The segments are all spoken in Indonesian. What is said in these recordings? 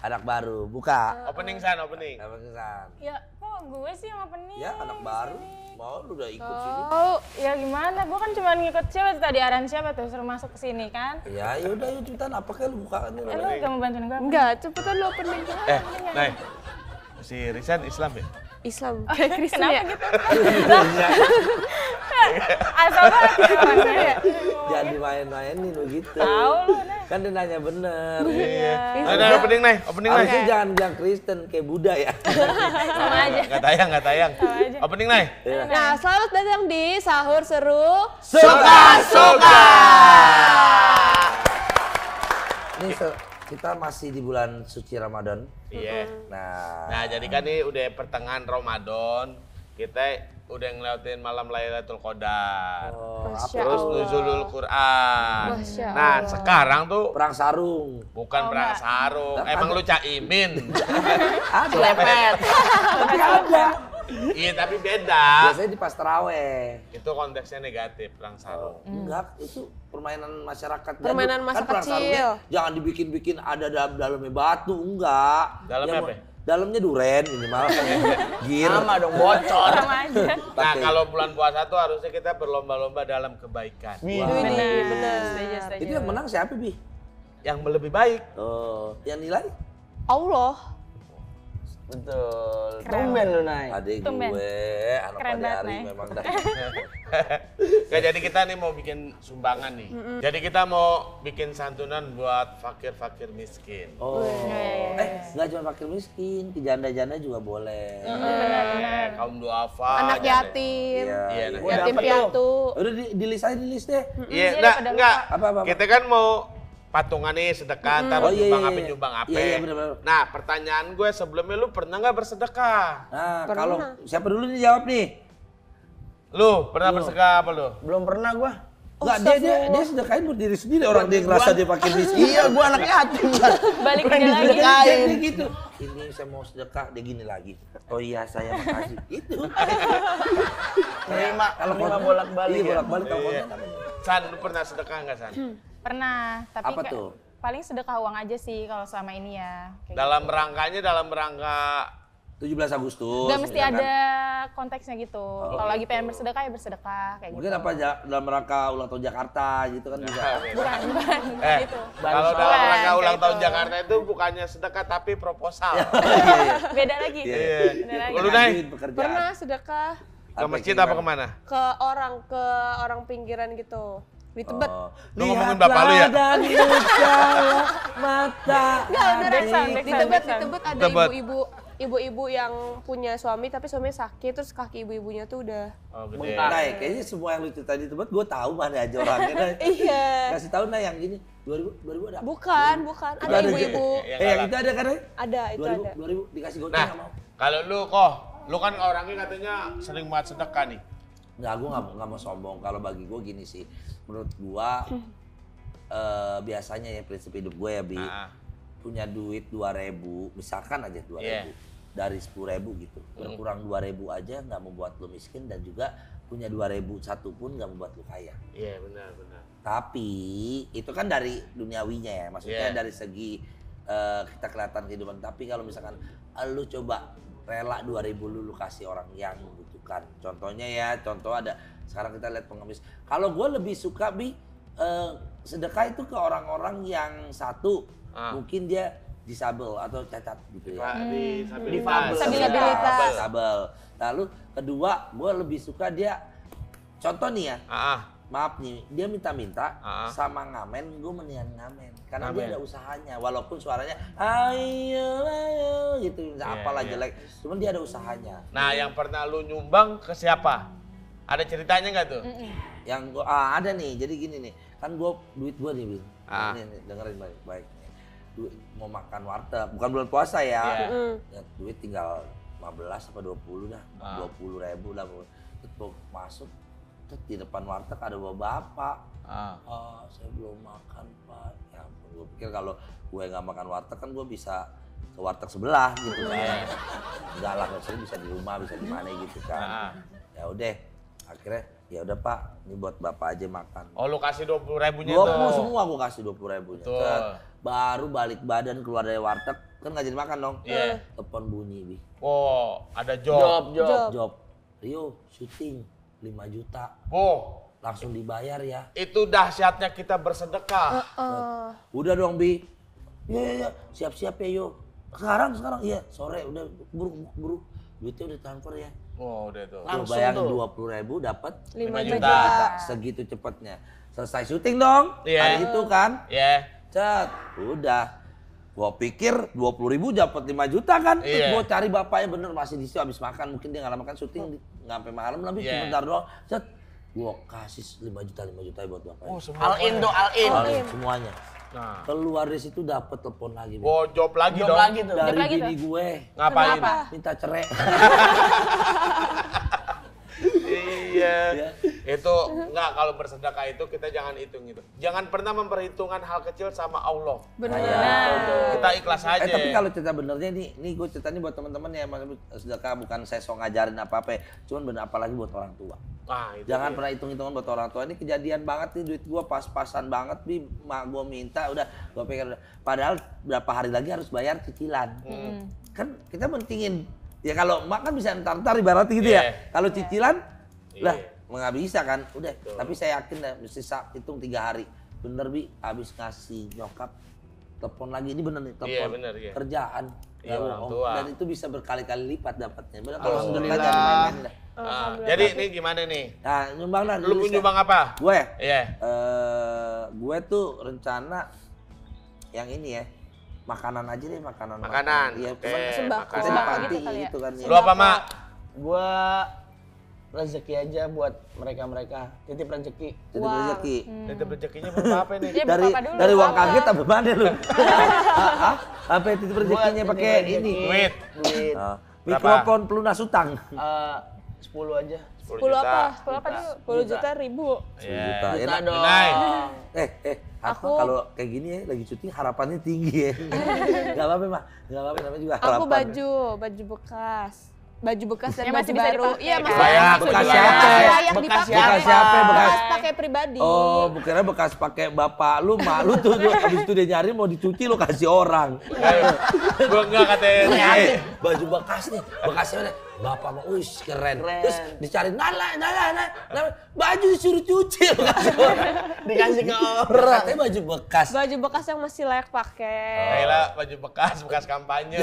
Anak baru, buka. Opening San, opening. Opening San. Ya, kok gue sih yang opening? Ya, anak baru. Mau lu udah ikut sini. Oh, ya gimana? Gue kan cuma ngikut siapa tadi arahan siapa tuh suruh masuk ke sini kan? Ya, yaudah yuk cepetan apa kayak lu buka ini. Lu gak mau bantuin gue? Enggak, cepetan lu opening. Nay, si Risan Islam ya? Islam, kayak Kristen Kenapa ya? gitu? Asal banget ya? Jangan dimain-mainin begitu. Tahu lu, Nay. Kan dia nanya bener. Iya. Nay, opening Nay, opening Nay. Harusnya jangan bilang Kristen kayak Buddha ya. Sama aja. Nggak tayang. Opening Nay. Nah, selamat datang di Sahur Seru. Suka-suka! Ini kita masih di bulan suci Ramadan. Iya. Nah, jadi kan ini udah pertengahan Ramadan. Kita udah ngelewatin malam Lailatul Qadar. Masya Terus Allah. nuzulul Quran. Masya Nah, Allah. sekarang tuh Perang sarung. bukan perang sarung. Emang lu caimin. Ada lepet. Tapi ada. Iya, tapi beda. Biasanya di pas taraweh. Itu konteksnya negatif, perang sarung. Enggak, itu permainan masyarakat. Permainan jadul. masa perang kecil. sarungnya jangan dibikin-bikin ada dalamnya batu, enggak. Dalamnya Yang apa? Dalamnya duren minimal. Gir. Sama dong bocor. Sama aja. Nah, kalau bulan puasa tuh harusnya kita berlomba-lomba dalam kebaikan. Bener. Setuju. Itu yang menang siapa, Bi? Yang lebih baik. Oh, yang nilai? Allah. Betul. Keren. Tumben lu, Nay. Adik Tumben. gue, anak Keren Pak banget, Jari Nay. memang dah. Nggak, jadi kita nih mau bikin sumbangan nih. Jadi kita mau bikin santunan buat fakir-fakir miskin. Oh, nggak cuma fakir miskin, ke janda-janda juga boleh. Kaum duafa. Anak yatim. Iya. Iya, anak Yatim dapet piatu. Udah di list aja, di list deh. Iya, Iya, pada enggak. Apa? Kita kan mau patungan nih sedekah, ntar Oh, iya, nyumbang iya, apa iya. nyumbang apa. Iya, bener-bener. Nah, pertanyaan gue sebelumnya lu pernah nggak bersedekah? Nah, Pernah. kalau siapa dulu nih jawab nih? Lu pernah bersedekah apa lu? Belum pernah gua. Enggak, dia sedekahin buat diri sendiri, orang dia ngerasa dia pakai miskin. Iya, gua anak yatim. Balik Gua yang dia lagi. disedekahin. Dia gitu. Ini saya mau sedekah, dia gini lagi. Oh iya, saya makasih. Itu. Terima bolak-balik Iya, ya. bolak-balik Iya. teleponnya namanya. San, lu pernah sedekah nggak, San? Pernah, tapi Apa tuh? paling sedekah uang aja sih kalau selama ini ya. Kayak Dalam rangkanya dalam rangka 17 Agustus. Gak mesti misalkan. ada konteksnya gitu. Kalau lagi pengen bersedekah ya bersedekah kayak Mungkin gitu. apa dalam rangka ulang tahun Jakarta gitu kan bisa. Bukan gitu. kalau dalam Bukan, rangka ulang kayak tahun itu. Jakarta itu bukannya sedekah tapi proposal. Beda lagi. Iya. Beda lagi. Lu, Nay? Ngajuin pekerjaan. Pernah sedekah Ke masjid apa kemana? ke orang pinggiran gitu. Di Tebet. Oh. Lu ngomongin bapak lu ya? Dan usaha mata. Enggak, beneran. Backsound, Di backsound. Tebet ada Tebet. ibu-ibu yang punya suami tapi suaminya sakit terus kaki ibu-ibunya tuh udah Oh, gede. Nah, kayaknya semua yang lu cerita di tempat gue tahu mana aja orangnya. Nay. iya. Kasih tahu nah yang gini 2000 ada. Bukan. Ada Ada ibu-ibu. Yang Yang galak. itu ada kan? Nay? Ada, itu 2000 ada. 2000 dikasih goceng Nah, nggak mau. kalau lu kan orangnya katanya sering banget sedekah nih. Nggak, gue nggak mau sombong. Kalau bagi gue gini sih, menurut gue biasanya ya prinsip hidup gue ya, Bi, punya duit 2.000, misalkan aja 2.000 Iya. dari 10.000 gitu, berkurang 2.000 aja nggak membuat lo miskin dan juga punya 2.000 satu pun nggak membuat lo kaya. Iya, benar. Tapi itu kan dari duniawinya ya, maksudnya Iya. dari segi kita kelihatan kehidupan. Tapi kalau misalkan lu coba rela 2.000 lu kasih orang yang membutuhkan. Contohnya ya, contoh ada sekarang kita lihat pengemis. Kalau gue lebih suka sedekah itu ke orang-orang yang satu mungkin dia disabel atau cacat gitu ya. Disabilitas. Disabilitas. Disabel. Lalu kedua, gue lebih suka dia contoh nih ya. Maaf nih, dia minta-minta sama ngamen, gue mendingan ngamen. Karena dia ada usahanya, walaupun suaranya ayo gitu, apalah jelek. Cuman dia ada usahanya. Nah, yang pernah lu nyumbang ke siapa? Ada ceritanya nggak tuh? Yang gua ada nih, jadi gini nih. Kan duit gue nih, Bin. Nih, dengerin baik-baik. Duit mau makan warteg, bukan bulan puasa ya. Ya, duit tinggal 15 apa 20 dah. 20.000 lah. Terus gua masuk, terus di depan warteg ada bapak. Saya belum makan, Pak. Ya ampun, gue pikir kalau gue nggak makan warteg kan gue bisa ke warteg sebelah gitu kan. Enggak lah, maksudnya bisa di rumah, bisa di mana gitu kan. Ya udah, akhirnya ya udah Pak, ini buat bapak aja makan. Oh, lu kasih 20.000-nya Gua tuh. mau semua gue kasih 20.000-nya. Betul. baru balik badan keluar dari warteg, kan nggak jadi makan dong. Iya. Telepon bunyi, Bi. Oh, ada job. Job. Rio, syuting 5 juta. Oh, Langsung dibayar ya. itu dahsyatnya kita bersedekah. Udah dong, Bi. Iya. Siap-siap ya, Yo. Sekarang. Iya, sore udah buru. Duitnya udah transfer ya. Oh, udah tuh. Tuh, bayangin 20.000 dapat 5 juta. juta. Segitu cepatnya. Selesai syuting dong. Iya. Hari itu kan. Iya. Cet, udah. Gua pikir 20.000 dapat 5 juta kan. Iya. Gua cari bapaknya bener masih di situ habis makan. Mungkin dia nggak lama makan syuting nggak sampai malam lebih Iya. sebentar doang. Cet, gua kasih 5 juta buat bapaknya. Oh, semua. All in tuh, all in. All in, semuanya. Nah. Keluar dari situ dapat telepon lagi. Bi. Oh, job lagi Job dong. lagi tuh. Dari lagi bini gue. Ngapain? Kenapa? Minta cerai. Iya. Iya. Itu enggak, kalau bersedekah itu kita jangan hitung itu. Jangan pernah memperhitungkan hal kecil sama Allah. Benar. Kita ikhlas aja. Tapi kalau cerita benernya nih gue cerita nih buat teman-teman ya, sedekah bukan saya so ngajarin apa-apa, cuman bener apalagi buat orang tua. Nah, itu Jangan dia. pernah hitung-hitungan buat orang tua. Ini kejadian banget nih, duit gua pas-pasan banget nih, mak gua minta udah gua pikir udah. Padahal berapa hari lagi harus bayar cicilan. Kan kita mentingin ya, kalau mak kan bisa ntar ibaratnya gitu Iya. ya. Kalau cicilan lah Iya. nggak bisa kan. Udah, tapi saya yakin dah mesti hitung 3 hari. Bener Bi, habis ngasih nyokap telepon lagi, ini bener nih telepon. Iya, bener, iya. Kerjaan. Iya, Ya, orang tua. Dan itu bisa berkali-kali lipat dapatnya. Bener kalau Alhamdulillah. sedekah jangan main-main dah. Nah, jadi ini gimana nih? Nah, nyumbang lah. Lu tulis dah. nyumbang apa? Gue? Iya. Gue tuh rencana yang ini ya, makanan aja deh, makanan. Makanan. Iya, Oke, cuman sembako. kita di makanan. panti Gitu kali ya. gitu kan. Lu apa, Mak? Gua rezeki aja buat mereka-mereka. Titip rezeki. Jadi rezeki. Titip rezekinya berapa apa nih? Iya, Dari Bapak dulu, dari uang Bapak. kaget apa mana lu? Hah? Apa titip rezekinya Buat pakai titip ini? Duit. Duit. Ah, Berapa? mikrofon pelunas utang. 10 aja. 10 10 juta. apa? 10 apa dulu? 10 juta ribu. Iya. Juta. Juta Enak. dong. Benai. Apa Aku- kalau kayak gini ya lagi syuting harapannya tinggi ya. Gak apa-apa mah, gak apa-apa namanya juga harapan. Aku baju bekas. Baju bekas dan Yang baju masih bisa baru. dipakai, Iya, kan? masih Layak. bisa Bekas dipakai. siapa? Layak Bekas dipakai. siapa? Bekas siapa? Bekas. Pakai pribadi. Oh, bukannya bekas pakai bapak lu, mak lu tuh habis itu dia nyari mau dicuci lu kasih orang. Gua enggak katanya. Baju bekas nih, bekasnya mana? Bapak mah, wih keren. Terus dicari, nah, baju disuruh cuci lu kasih orang. Dikasih ke orang. Katanya baju bekas. Baju bekas yang masih layak pakai. Kayak baju bekas kampanye.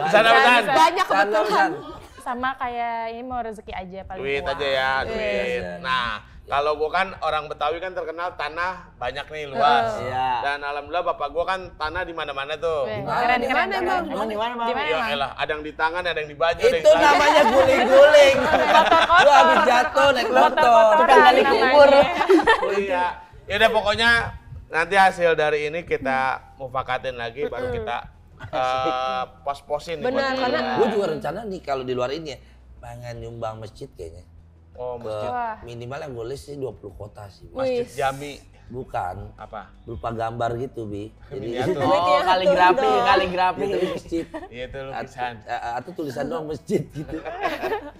Sana, Pesan. Banyak kebetulan. Sama kayak ini mau rezeki aja paling Duit tua. aja ya, duit. Nah, kalau gua kan orang Betawi kan terkenal tanah banyak nih luas. Iya. Dan alhamdulillah bapak gua kan tanah di mana-mana tuh. Keren, Di mana, Bang? Emang di mana, Bang? Di mana Ya emang? elah, ada yang di tangan, ada yang di baju, ada yang Itu di tangan. namanya guling-guling. Lu habis jatuh naik motor. Tukang gali kubur. Oh iya. Ya udah pokoknya nanti hasil dari ini kita mufakatin lagi baru kita pos-posin nih. Benar, buat karena- ini. Gue juga rencana nih kalau di luar ini ya, pengen nyumbang masjid kayaknya. Oh, Ke masjid Wah. minimal yang gue list sih 20 kota sih. Masjid Wih. Jami Bukan, apa? berupa gambar gitu, Bi. Jadi Miniatur. Oh, kaligrafi, dong. kaligrafi. tapi masjid. Iya itu lukisan. Atau tulisan doang masjid gitu.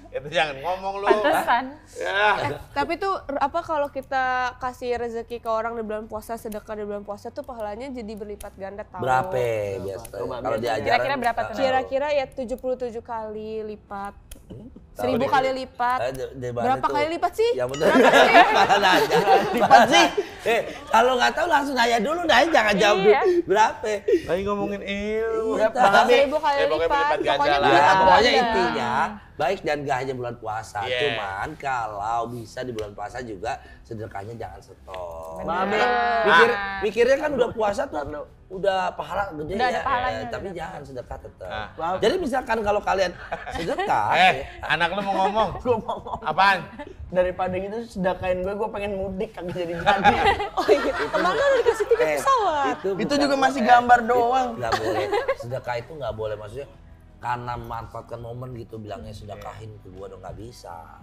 Itu jangan ngomong lu. Pantesan. Ya. Tapi tuh apa kalau kita kasih rezeki ke orang di bulan puasa, sedekah di bulan puasa tuh pahalanya jadi berlipat ganda tahu. Berapa biasa? Coba, Kalau biasa. diajaran. Kira-kira berapa tuh? Kira-kira ya 77 kali lipat. 1000 kali lipat. Berapa kali lipat sih? Ya bener. Malah nanya. Lipat sih. Kalau nggak tahu langsung nanya dulu, nanya jangan jawab dulu. Iya. Berapa? Lagi ngomongin ilmu. Berapa? 1000 kali Ya, pokoknya lipat. berlipat ganda Pokoknya lah. Ya, berlipat pokoknya ganda. intinya baik dan gak hanya bulan puasa. Yeah. Cuman kalau bisa di bulan puasa juga sedekahnya jangan stop. Babe. Mikirnya kan udah puasa tuh udah pahala gede Udah ya. ada pahalanya, Tapi jangan sedekah tetap. Nah. Jadi misalkan kalau kalian sedekah, Anak lu mau ngomong? Gue mau ngomong. Apaan? Daripada gitu sedekahin gue pengen mudik kagak jadi. Oh iya, kemana lu dikasih tiket pesawat? itu Itu bukan- juga masih gambar doang. Nggak boleh. Sedekah itu nggak boleh, maksudnya karena memanfaatkan momen gitu bilangnya sedekahin ke gua dong, nggak bisa.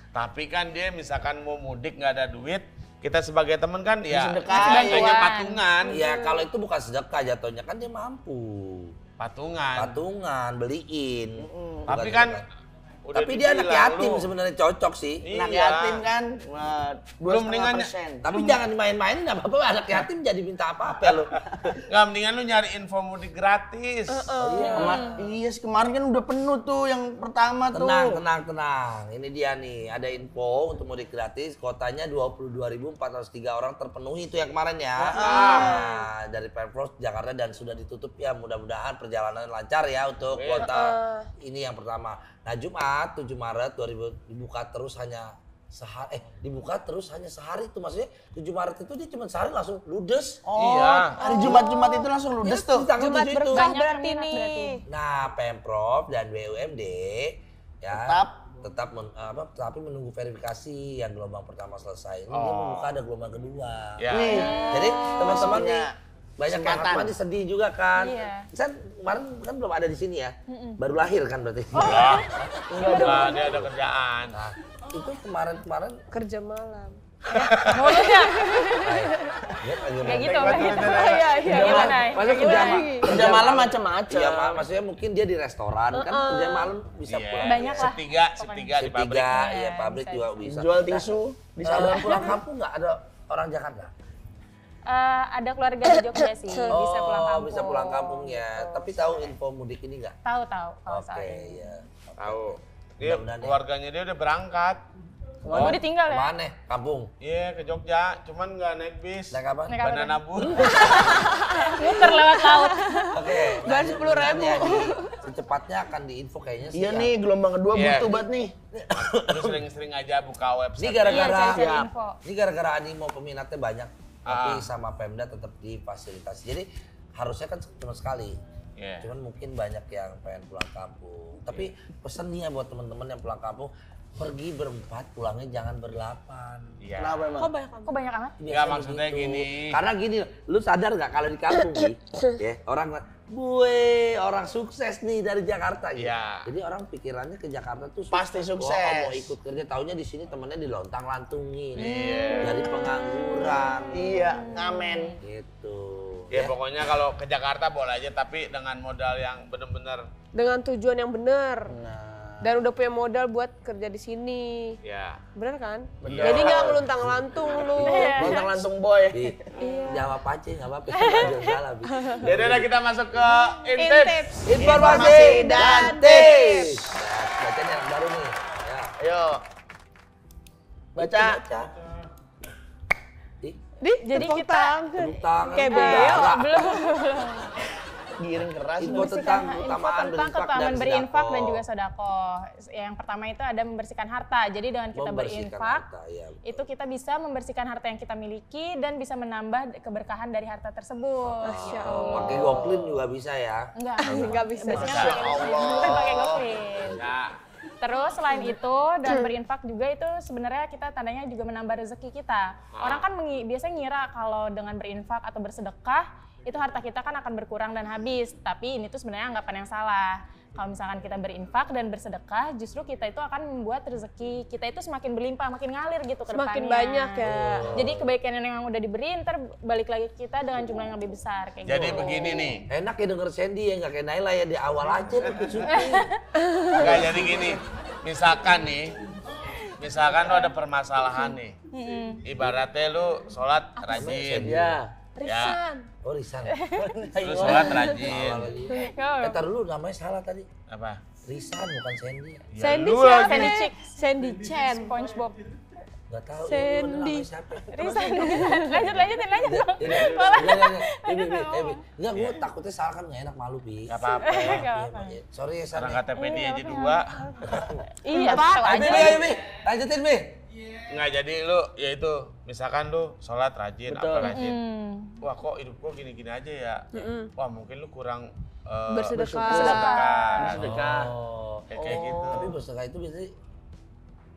Tapi kan dia misalkan mau mudik nggak ada duit, kita sebagai temen kan ya Sedekahin. jatuhnya patungan. Ya kalau itu bukan sedekah jatuhnya, kan dia mampu. Patungan. Patungan, beliin. Tapi Bukan kan sedekah. Udah Tapi dia anak dibilang yatim lu. sebenarnya cocok sih. Anak Iya. yatim kan. Belum mendingan 2,5%. Tapi jangan dimain-mainin nggak apa-apa anak yatim jadi minta apa-apa lu. Nggak, mendingan lu nyari info mudik gratis. Iya sih, kemarin kan udah penuh tuh yang pertama tuh. Tenang. Ini dia nih, ada info untuk mudik gratis. Kotanya 22.403 orang terpenuhi itu yang kemarin ya. Nah, dari Pemprov Jakarta dan sudah ditutup ya. Mudah-mudahan perjalanan lancar ya untuk kota ini yang pertama. Nah, Jumat 7 Maret 2000 dibuka terus hanya sehari tuh, maksudnya 7 Maret itu dia cuma sehari langsung ludes. Oh, Iya. hari Jumat itu langsung ludes Iya, tuh. di tanggal Jumat 7 itu. berkah Banyak berarti peminat nih. berarti. Nah, Pemprov dan BUMD ya tapi menunggu verifikasi yang gelombang pertama selesai. Ini dia membuka ada gelombang kedua. Ya. Nih. Jadi teman-teman nih banyak yang kesempatan. harapan sedih juga kan. Iya. Kan kemarin kan belum ada di sini ya. Baru lahir kan berarti. Enggak, dia ada kerjaan. Nah, itu kemarin Kerja malam. Mulutnya dia kayak gitu. Iya. Gimana? Masa Kerja malam macam-macam. Iya, maksudnya mungkin dia di restoran kan kerja malam bisa Iya. pulang. Banyak lah. Septiga di pabrik. Tiga, ya Iya, pabrik bisa. juga bisa. Jual tisu di Bisa sana. pulang kampung nggak ada orang Jakarta? Ada keluarga di Jogja sih, bisa pulang kampung. Bisa pulang kampung ya. Tapi tahu info mudik ini nggak? Tahu kalau Oke, soal ini. ya. Tahu. Dia Mudah-mudahan ya. keluarganya dia udah berangkat. Gue ditinggal ya. Kemana? Kampung? Iya, ke Jogja, cuman nggak naik bis. Naik apa? Naik apa? Banana boat. Muter lewat laut. Oke. Bayar 10.000. Ya, secepatnya akan diinfo kayaknya sih. Iya ya. nih, gelombang kedua Iya. butuh banget nih. Terus sering-sering aja buka Ini website. Iya, gara-gara cari info. ini gara-gara animo peminatnya banyak, tapi sama Pemda tetap difasilitasi. Jadi harusnya kan cuma sekali. Iya. Cuman mungkin banyak yang pengen pulang kampung. Tapi pesan nih ya buat teman-teman yang pulang kampung, pergi berempat, pulangnya jangan berdelapan. Iya. Kenapa emang? Kok banyak Kok banyak amat? Biasanya Nggak, maksudnya begitu. gini. Karena gini, lu sadar nggak kalau di kampung nih, ya orang orang sukses nih dari Jakarta ya. Iya. Jadi orang pikirannya ke Jakarta tuh Pasti sukses. Wah, mau ikut kerja, taunya di sini temennya dilontang-lantungin. Iya. Dari pengangguran. Iya, ngamen. Gitu. Ya pokoknya kalau ke Jakarta boleh aja, tapi dengan modal yang bener-bener. Dengan tujuan yang benar. Nah, Dan udah punya modal buat kerja di sini. Ya. Bener kan? Bener. Jadi nggak ngeluntang-lantung lu. Lontang-lantung boy. Bi, jawab aja nggak apa-apa. Jangan salah, Bi. Udah kita masuk ke intip. Informasi dan tips. Nah, bacanya yang baru nih. Ya. Ayo. Baca. Jadi tepuk kita tangan. Tepuk tangan. Kayak berdarah. belum Giring keras. Info tentang keutamaan tentang berinfak keutamaan berinfak dan juga sedekah. sedekah. Yang pertama itu ada membersihkan harta. Jadi dengan kita Membersihkan berinfak, harta, iya, betul. itu kita bisa membersihkan harta yang kita miliki dan bisa menambah keberkahan dari harta tersebut. Masya Gitu. Allah. Pakai goklin juga bisa ya. Enggak, Nggak bisa. Biasanya bukan pakai GoPay. Nah, Terus selain itu dan berinfak juga itu sebenarnya kita tandanya juga menambah rezeki kita. Orang kan biasanya ngira kalau dengan berinfak atau bersedekah itu harta kita kan akan berkurang dan habis. Tapi ini tuh sebenarnya anggapan yang salah. Kalau misalkan kita berinfak dan bersedekah, justru kita itu akan membuat rezeki kita itu semakin berlimpah, makin ngalir gitu ke depannya. Semakin banyak ya. Jadi kebaikan yang udah diberi, ntar balik lagi ke kita dengan jumlah yang lebih besar kayak jadi gitu. begini nih. Enak ya denger Sandy ya, nggak kayak Naila ya di awal aja tuh syuting. Enggak, jadi gini. Misalkan lo ada permasalahan nih. Ibaratnya lu sholat rajin. Ya. Risan. Oh Risan. Lu sholat rajin. Tar dulu namanya salah tadi. Apa? Risan bukan Sandy. Ya, Sandy lu siapa? Sandy Chick. Sandy Chen. SpongeBob. Gak tahu. Sandy. Namanya siapa? Risan. lanjutin dong. Enggak, gue takutnya salah kan nggak enak malu, Bi. Gak apa-apa. Gak apa-apa. Sorry ya, San. Orang KTP dia aja 2. Iya, tahu Ayo, aja. Bi, ayo, Bi. Lanjutin, Bi. Enggak, jadi lu ya itu, misalkan lu sholat rajin, Betul. apa rajin. Wah, kok hidup gua gini-gini aja ya. Wah, mungkin lu kurang Bersedekah. Sedekah. Oh. Kayak gitu. Tapi bersedekah itu biasanya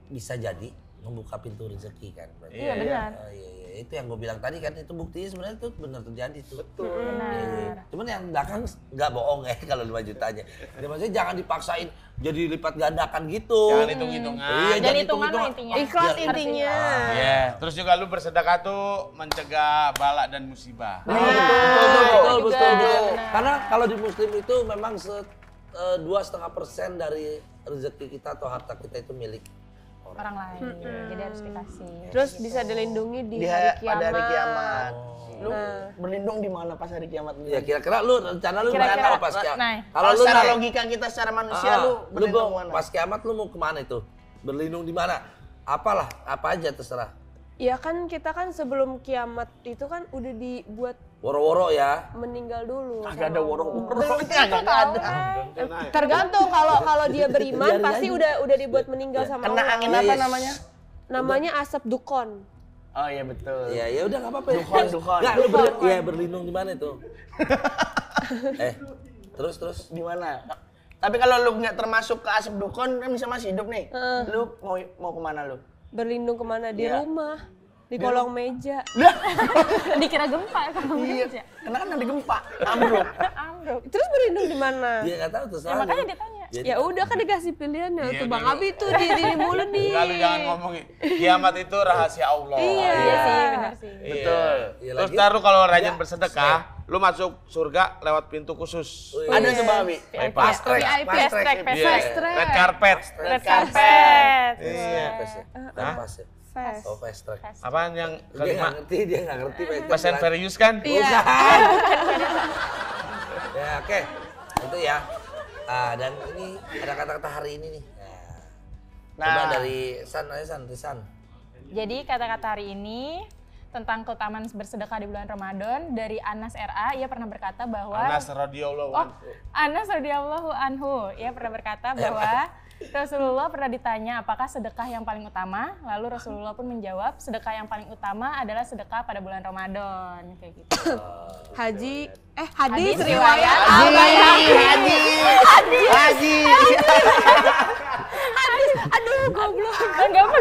bisa jadi membuka pintu rezeki kan. berarti. Iya, benar. Oh, iya, iya. Itu yang gue bilang tadi kan, itu buktinya sebenarnya itu benar terjadi tuh. Betul. Benar. Cuman yang belakang nggak bohong ya kalau 5 jutanya. Jadi maksudnya jangan dipaksain jadi lipat gandakan gitu. Jangan hitung-hitungan. Iya, Dan jangan hitungan hitung-hitungan. intinya. Ikhlas Biar- intinya. Iya, terus juga lu bersedekah tuh mencegah bala dan musibah. Betul. juga, Karena kalau di Muslim itu memang 2,5% dari rezeki kita atau harta kita itu milik Orang lain. Jadi harus dikasih. Terus bisa dilindungi di hari kiamat. Pada hari kiamat. Lu berlindung di mana pas hari kiamat? Ya kira-kira lu rencana lu Kira-kira, gimana pas kiamat? nah. Kalau lu secara Nay, logika kita secara manusia lu berlindung mana? pas kiamat lu mau kemana itu? Berlindung di mana? Apalah, apa aja terserah. Ya kan kita kan sebelum kiamat itu kan udah dibuat Woro-woro ya. meninggal dulu. Kagak ada woro-woro. Kagak ada. Tergantung kalau dia beriman pasti udah dibuat meninggal sama Kena Allah. angin apa namanya? Namanya asap dukon. Oh iya betul. Ya udah enggak apa-apa. Dukon. Enggak lu berlindung di mana itu? Terus Di mana? Tapi kalau lu nggak termasuk ke asap dukon kan bisa masih hidup nih. Lu mau kemana lu? Berlindung kemana? Di Iya. rumah. Di kolong meja. Dikira gempa kalau Iya. meja. Karena kan ada gempa, ambruk. Ambruk. Terus berlindung di mana? dia enggak tahu terserah. Ya makanya lu. ditanya. Jadi- Ya udah kan dikasih pilihan ya. Iya, Tuh Bang dulu. Abi tuh di mulu nih. Enggak, lu jangan ngomongin. Kiamat itu rahasia Allah. Iya. Iya sih, benar sih. Betul. Iya, Terus lagi- ntar lu kalau rajin bersedekah, lu masuk surga lewat pintu khusus. Ada tuh Bang Abi. Fast track. VIP. Fast track, fast Iya. track. Red carpet. Red carpet. Iya. Pas ya? Hah? Pas ya? Fast. Oh, fast track. Apaan yang Dia kelima? nggak ngerti. Fast and Furious kan? Iya. Ya, oke. Itu ya. Dan ini ada kata-kata hari ini nih. Coba Nah. dari San. Jadi kata-kata hari ini tentang keutamaan bersedekah di bulan Ramadan dari Anas RA, ia pernah berkata bahwa Anas radhiyallahu anhu. Anas radhiyallahu anhu, ia pernah berkata bahwa Rasulullah pernah ditanya apakah sedekah yang paling utama, lalu Rasulullah pun menjawab sedekah yang paling utama adalah sedekah pada bulan Ramadan, kayak gitu. Hadis Hadis riwayat Haji. Aduh goblok. Enggak apa.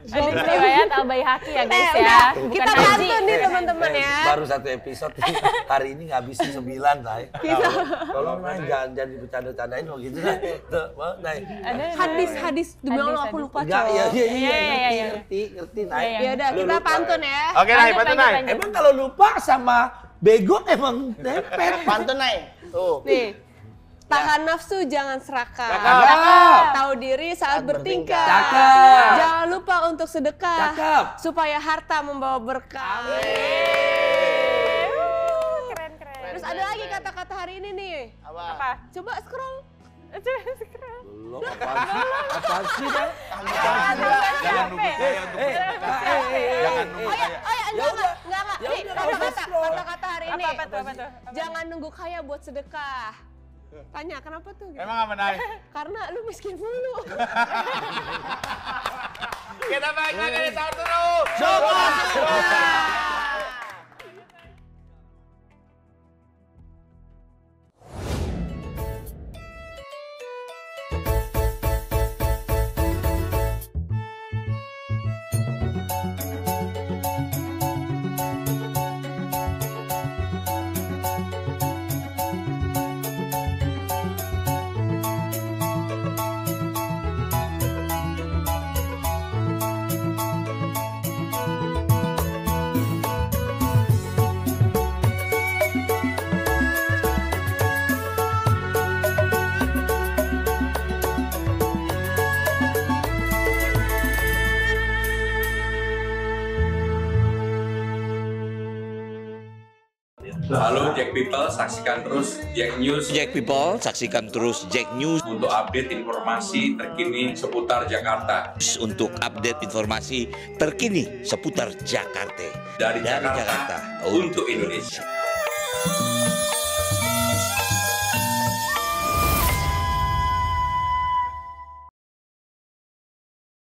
Hadis riwayat Al-Baihaqi ya guys ya, bukan Kita haji. pantun nih teman-teman ya. Baru satu episode hari ini ngabisin 9, Nay. Tolong Nay jangan bercanda-candain begitu Nay. Tuh, mau Nay. Hadis demi Allah aku lupa Enggak, coy. Iya. ngerti Nay. Iya, Ya udah Lu kita lupa. pantun ya. Oke, Nay, Lanjut, betul lanjut, Nay. lanjut. Emang kalau lupa sama bego emang dempet. Pantun Nay. Tuh. Nih. Tahan nafsu jangan serakah. Cakep. Tahu diri saat bertingkah. Cakep. Jangan lupa untuk sedekah. Cakep. Supaya harta membawa berkah. Keren. Terus ada lagi kata-kata hari ini nih. Apa? Coba scroll. Belum apaan sih Nay? Jangan nunggu saya untuk Jangan nunggu saya. Oh ya, enggak. Ya Nih, udah, nggak usah scroll. kata-kata hari ini. Apa tuh? Jangan nunggu kaya buat sedekah. Tanya, kenapa tuh? Emang apa Nay? Karena lu miskin mulu. Kita balik lagi di tahun terus. Halo Jack People, saksikan terus Jack News Jack People, saksikan terus Jack News untuk update informasi terkini seputar Jakarta. untuk update informasi terkini seputar Jakarta. Dari Jakarta untuk Indonesia.